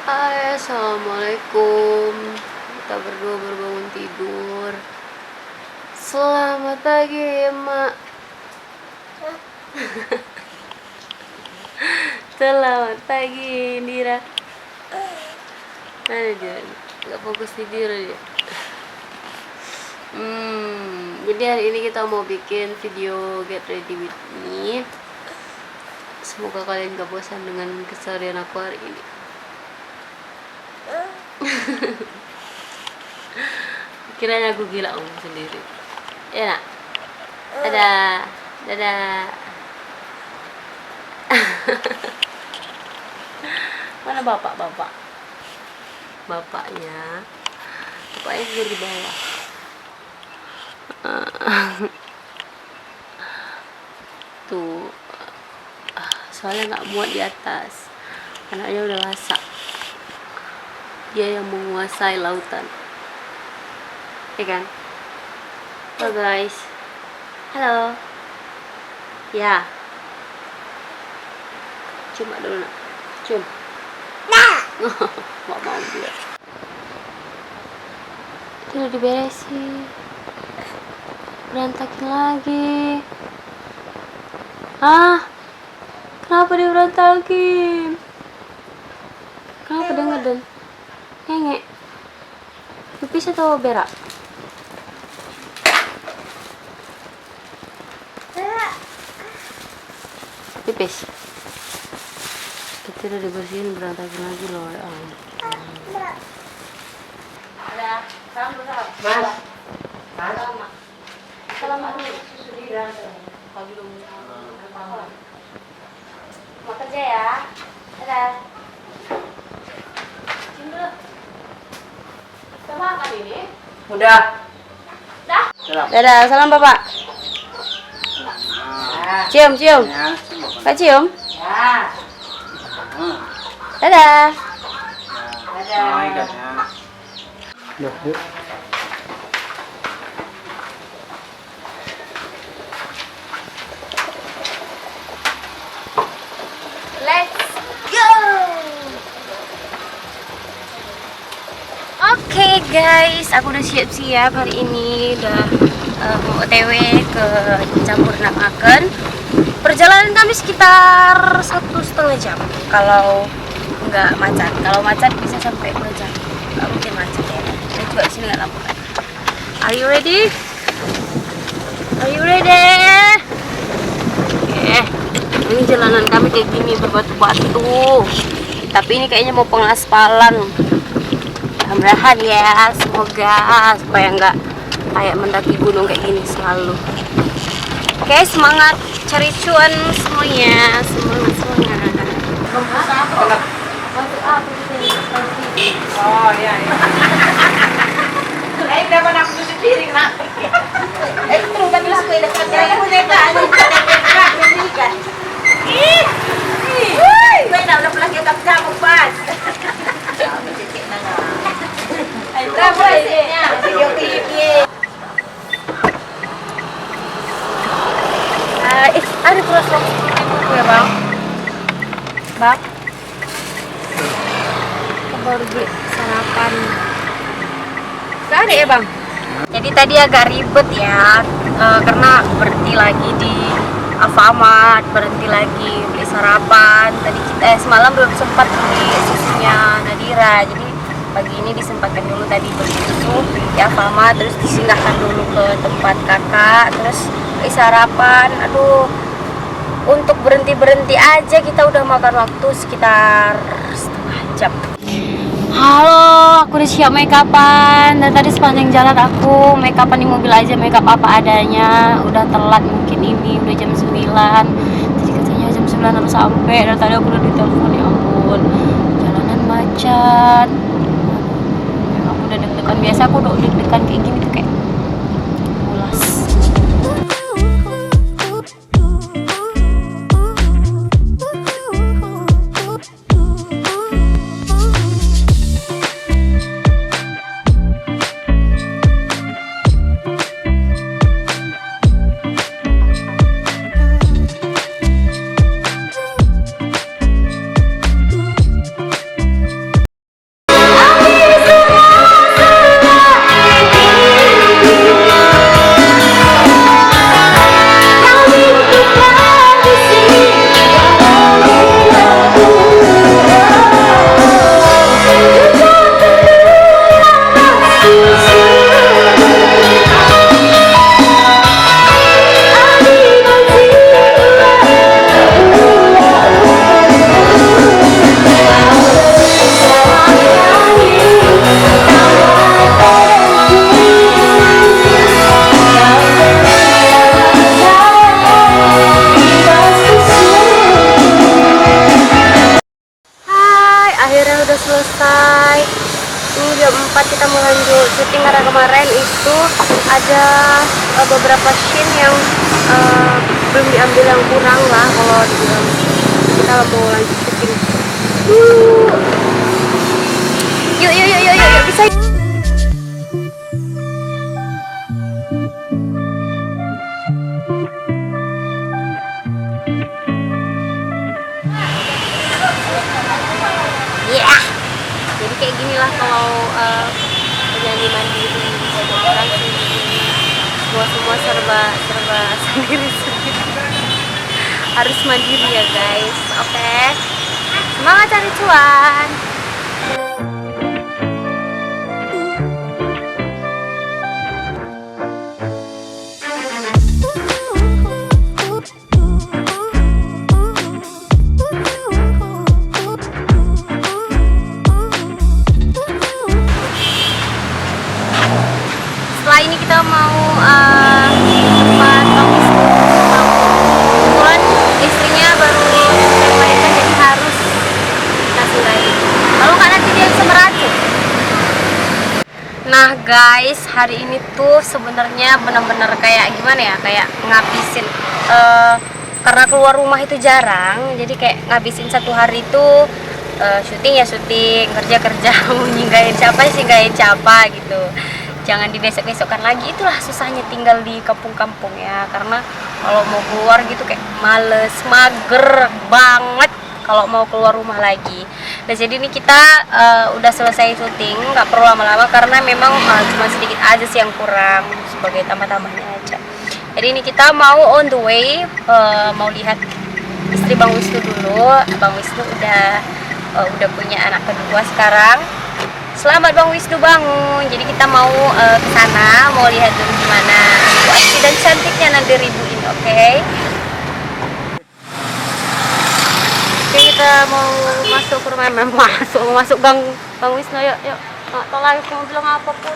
Hai, assalamualaikum. Kita berdua berbangun tidur. Selamat pagi, Mak. Selamat pagi, Indira. Mana dia? Gak fokus tidur dia. Jadi hari ini kita mau bikin video get ready with me. Semoga kalian gak bosan dengan keseharian aku hari ini. Kiranya aku gila ngomong sendiri. Ya nak? Dadah. Dadah. Mana bapak-bapak? Bapaknya tidur di bawah. Tuh, soalnya nggak muat di atas. Anaknya udah masak. Dia yang menguasai lautan, ya kan? Halo guys, halo. Ya, cuma dulu nak, cium. Nggak mau dia. Itu udah diberesin, berantakin lagi. Kenapa dia berantakin? Kenapa dia ngeden? Ngenge. Pipis atau berak? Pipis. Kita udah dibersihin, berantakin lagi loh. Ya ampun. Ada. Salam dulu, salam. Mas. Salam, Mak. Salam, Mak dulu. Susu dia. Pagi dulu. Mau kerja ya? Dadah. Cium dulu. Udah makan ini? Udah. Dah? Salam. Dadah, salam Bapak. Cium, cium. Ya. Kak cium. Ya. Dadah. Hai guysnya. Duh, yuk. Let's go. Oke guys, aku udah siap-siap hari ini. Udah mau OTW ke Campur Namaken. Perjalanan kami sekitar 1,5 jam kalau nggak macet. Kalau macet bisa sampai 2 jam. Nggak mungkin macet ya. Dan juga di sini nggak lampu. Are you ready? Are you ready? Oke. Ini jalanan kami kayak gini berbatu-batu. Tapi ini kayaknya mau pengaspalan. Mudah-mudahan ya, semoga supaya nggak kayak mendaki gunung kayak gini selalu. Oke, semangat cari cuan semuanya, semangat. Oh iya. Dapat aku cuci piring nak. Terus kan aku ini kan boneka ini kan. Gue udah pulang kita kamu pas. Berapa isinya? Video klipnya. Ada terus aku ya bang. Bang, aku baru beli sarapan. Gak ada ya bang? Jadi tadi agak ribet ya, karena berhenti lagi di Alfamart, berhenti lagi beli sarapan. Tadi kita semalam belum sempat beli susunya Nadira, jadi pagi ini disempatkan dulu tadi beli susu di Alfamart, terus disinggahkan dulu ke tempat kakak, terus beli sarapan. Aduh, untuk berhenti aja kita udah makan waktu sekitar setengah jam. Halo, aku udah siap make upan. Dan tadi sepanjang jalan aku make upan di mobil aja, make up apa adanya. Udah telat mungkin ini, udah jam 9. Jadi katanya jam 9 harus sampai. Dan tadi aku udah ditelepon, ya ampun, jalanan macet. Aku udah deg-degan. Biasa aku udah deg-degan kayak gini tuh kayak udah selesai. Ini jam 4 kita mau lanjut syuting karena kemarin itu ada beberapa scene yang belum diambil, yang kurang lah kalau dibilang. Kita mau lanjut syuting. Yuk, bisa. Jadi kayak ginilah kalau penyanyi mandiri banyak orang sih, semua serba sendiri harus mandiri ya guys. Oke, semangat cari cuan. Setelah ini kita mau tempat kampus. Kebetulan istrinya baru melahirkan, jadi harus kasih lagi. Kalau nggak nanti dia bisa meracun. Nah guys, hari ini tuh sebenarnya benar-benar kayak gimana ya, kayak ngabisin karena keluar rumah itu jarang, jadi kayak ngabisin satu hari itu syuting ya syuting, kerja mau nyinggahin siapa gitu. Jangan dibesok-besokkan lagi, itulah susahnya tinggal di kampung-kampung ya, karena kalau mau keluar gitu kayak males, mager banget kalau mau keluar rumah lagi. Nah jadi ini kita udah selesai syuting, nggak perlu lama-lama karena memang cuma sedikit aja sih yang kurang, sebagai tambah-tambahnya aja. Jadi ini kita mau on the way, mau lihat istri Bang Wisnu dulu. Bang Wisnu udah punya anak kedua sekarang. Selamat Bang Wisnu bangun. Jadi kita mau ke sana, mau lihat dulu gimana situasi dan cantiknya nanti ribuin, oke? Oke, kita mau masuk ke rumah, masuk Bang Wisnu, yuk. Tolong aku mau bilang apa pun.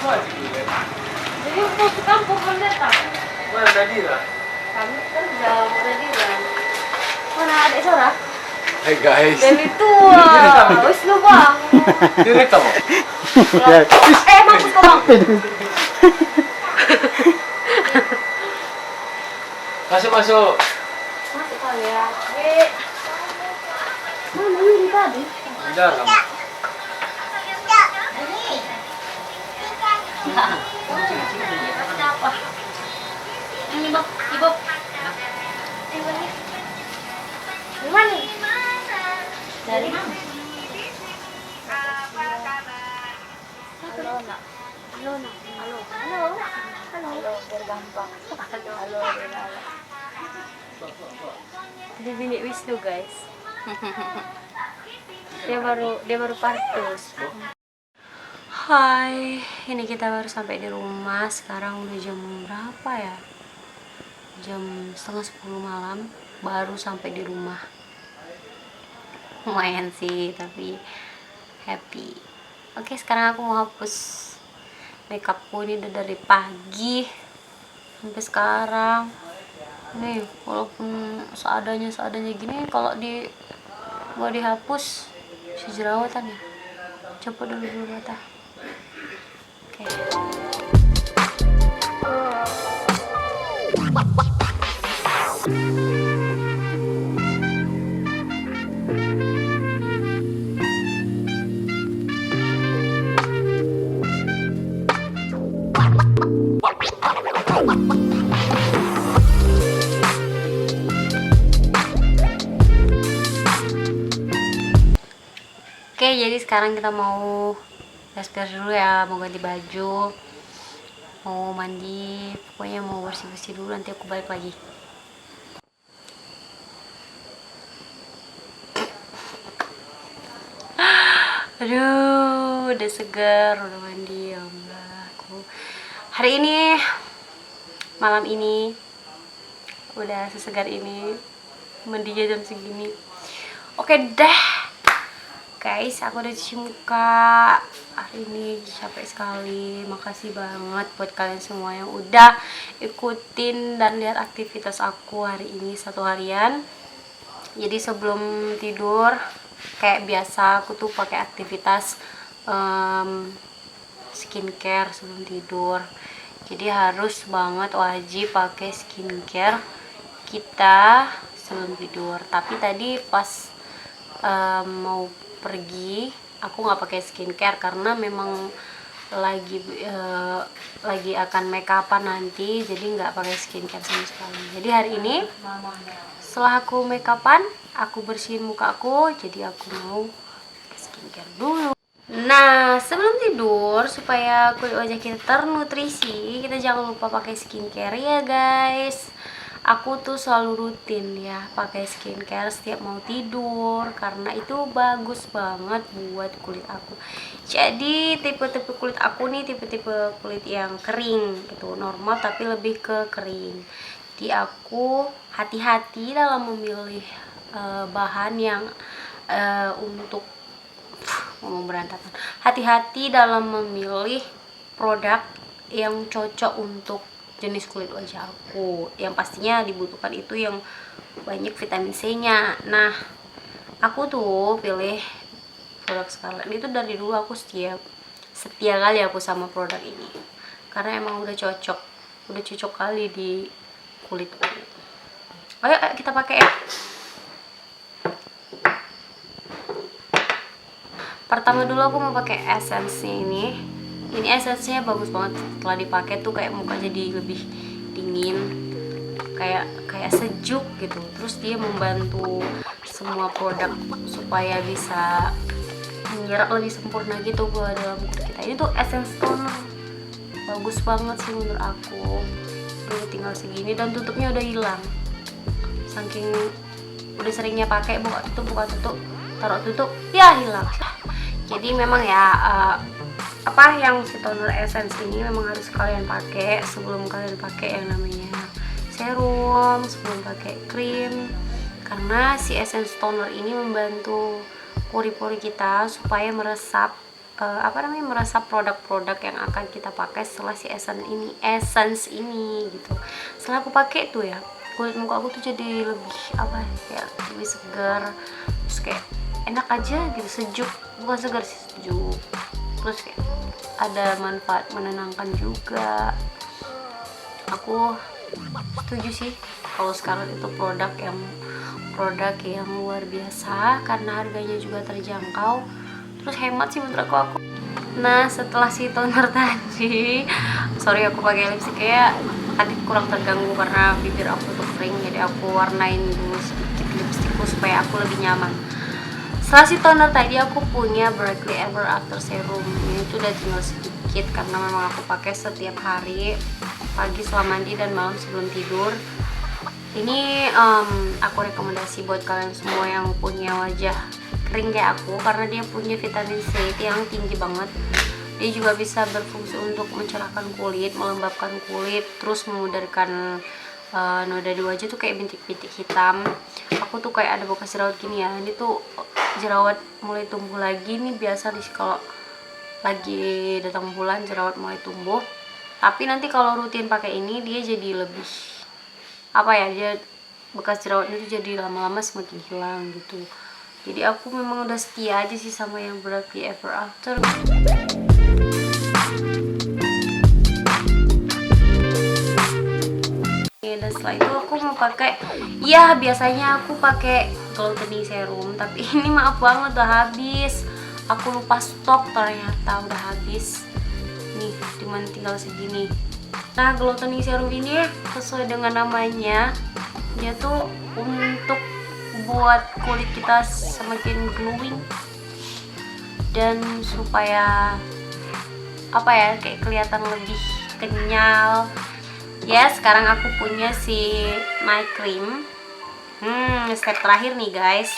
Jadi mau ke kampung belum datang? Mana Nadira? Kami kan udah beradiran. Mana adik Sora? Hai guys. Demi tua, Wisnu Bang. Direkam kamu? Bagus kok Bang. Masuk. Masuk kali ya. Mana ini tadi? Di dalam. Apa? Ini Bob, Ibu. Dari mana? Dari mana? Halo, Nak. Halo, biar gampang. Halo. Ini bini Wisnu, guys. Dia baru partus. Hai, ini kita baru sampai di rumah. Sekarang udah jam berapa ya? Jam 9:30 malam, baru sampai di rumah. Lumayan sih, tapi happy. Oke, sekarang aku mau hapus makeupku. Ini udah dari pagi sampai sekarang. Nih, walaupun seadanya gini, kalau nggak dihapus bisa jerawatan ya. Coba dulu mata. Oke. Oke, jadi sekarang kita mau beres-beres dulu ya, mau ganti baju, mau mandi, pokoknya mau bersih-bersih dulu, nanti aku balik lagi. Aduh, udah segar, udah mandi, ya Allah. Hari ini, malam ini, udah sesegar ini, mandinya jam segini. Oke deh, guys, aku udah cuci muka. Hari ini capek sekali. Makasih banget buat kalian semua yang udah ikutin dan lihat aktivitas aku hari ini satu harian. Jadi sebelum tidur kayak biasa aku tuh pakai aktivitas skincare sebelum tidur. Jadi harus banget wajib pakai skincare kita sebelum tidur. Tapi tadi pas mau pergi aku nggak pakai skincare karena memang lagi akan make upan nanti, jadi nggak pakai skincare sama sekali. Jadi hari ini setelah aku make upan aku bersihin muka aku, jadi aku mau pakai skincare dulu. Nah, sebelum tidur supaya kulit wajah kita ternutrisi, kita jangan lupa pakai skincare ya guys. Aku tuh selalu rutin ya pakai skincare setiap mau tidur karena itu bagus banget buat kulit aku. Jadi tipe-tipe kulit aku nih tipe-tipe kulit yang kering gitu, normal tapi lebih ke kering. Jadi aku hati-hati dalam memilih bahan yang untuk ngomong berantakan. Hati-hati dalam memilih produk yang cocok untuk jenis kulit wajah aku. Yang pastinya dibutuhkan itu yang banyak vitamin C-nya. Nah, aku tuh pilih produk Scarlett itu dari dulu. Aku setia kali aku sama produk ini karena emang udah cocok kali di kulitku. Ayo kita pakai ya. Pertama dulu aku mau pakai essence-nya ini. Ini essence-nya bagus banget, setelah dipakai tuh kayak muka jadi lebih dingin, kayak sejuk gitu. Terus dia membantu semua produk supaya bisa menyerap lebih sempurna gitu ke dalam kulit kita. Ini tuh essence toner, bagus banget sih menurut aku. Udah tinggal segini dan tutupnya udah hilang, saking udah seringnya pakai buka tutup taruh tutup ya hilang. Jadi memang ya yang si toner essence ini memang harus kalian pakai sebelum kalian pakai yang namanya serum, sebelum pakai krim, karena si essence toner ini membantu pori-pori kita supaya meresap meresap produk-produk yang akan kita pakai setelah si essence ini gitu. Setelah aku pakai tuh ya, kulit muka aku tuh jadi lebih kayak lebih segar, terus kayak enak aja gitu, sejuk, bukan segar sih, sejuk. Terus kayak ada manfaat menenangkan juga. Aku setuju sih kalau sekarang itu produk yang luar biasa karena harganya juga terjangkau, terus hemat sih menurut aku. Nah, setelah si toner tadi, sorry aku pakai lipstick kayak tadi kurang terganggu karena bibir aku tuh kering, jadi aku warnain dulu sedikit lipstikku supaya aku lebih nyaman. Setelah si toner tadi aku punya Brightly Ever After Serum. Ini tuh udah tinggal sedikit karena memang aku pakai setiap hari, pagi setelah mandi dan malam sebelum tidur. Ini aku rekomendasi buat kalian semua yang punya wajah kering kayak aku karena dia punya vitamin C yang tinggi banget. Dia juga bisa berfungsi untuk mencerahkan kulit, melembabkan kulit, terus memudarkan noda di wajah tuh kayak bintik-bintik hitam. Aku tuh kayak ada bekas jerawat gini ya, ini tuh jerawat mulai tumbuh lagi nih. Biasa nih kalau lagi datang bulan jerawat mulai tumbuh, tapi nanti kalau rutin pakai ini dia jadi lebih dia bekas jerawatnya tuh jadi lama-lama semakin hilang gitu. Jadi aku memang udah setia aja sih sama yang Brightly Ever After. Dan setelah itu aku mau pakai, ya biasanya aku pakai glow toning serum, tapi ini maaf banget udah habis. Aku lupa stok, ternyata udah habis. Nih, cuman tinggal segini. Nah, glow toning serum ini sesuai dengan namanya, dia tuh untuk buat kulit kita semakin glowing dan supaya kayak kelihatan lebih kenyal. Ya, sekarang aku punya si night cream. Step terakhir nih guys.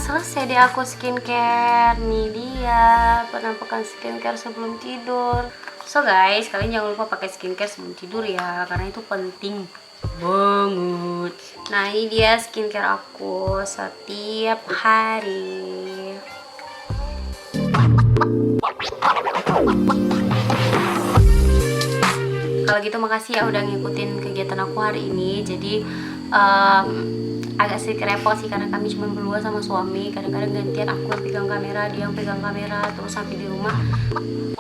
Selesai deh aku skincare. Nih dia penampakan skincare sebelum tidur. So guys, kalian jangan lupa pakai skincare sebelum tidur ya, karena itu penting. banget. Nah ini dia skincare aku setiap hari. Kalau gitu makasih ya udah ngikutin kegiatan aku hari ini. Jadi agak sedikit repot sih karena kami cuma berdua sama suami. Kadang-kadang gantian aku yang pegang kamera, dia yang pegang kamera, terus sampai di rumah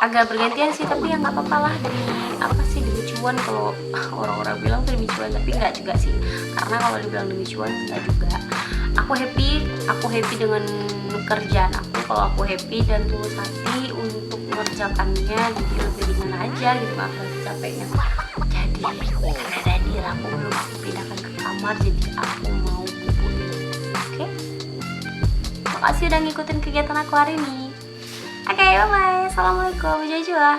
agak bergantian sih, tapi ya nggak apa-apa lah, demi apa sih, demi cuan. Kalau orang-orang bilang demi cuan, tapi nggak juga sih, karena kalau dibilang demi cuan nggak juga. Aku happy dengan kerjaan aku. Kalau aku happy dan tulus hati untuk mengerjakannya, jadi lebih ringan aja gitu, nggak terlalu capeknya. Jadi karena dia aku belum aku pindahkan ke kamar, jadi aku mau bubuk. Oke? Makasih udah ngikutin kegiatan aku hari ini. Oke, bye-bye. Assalamualaikum. Jua-jua.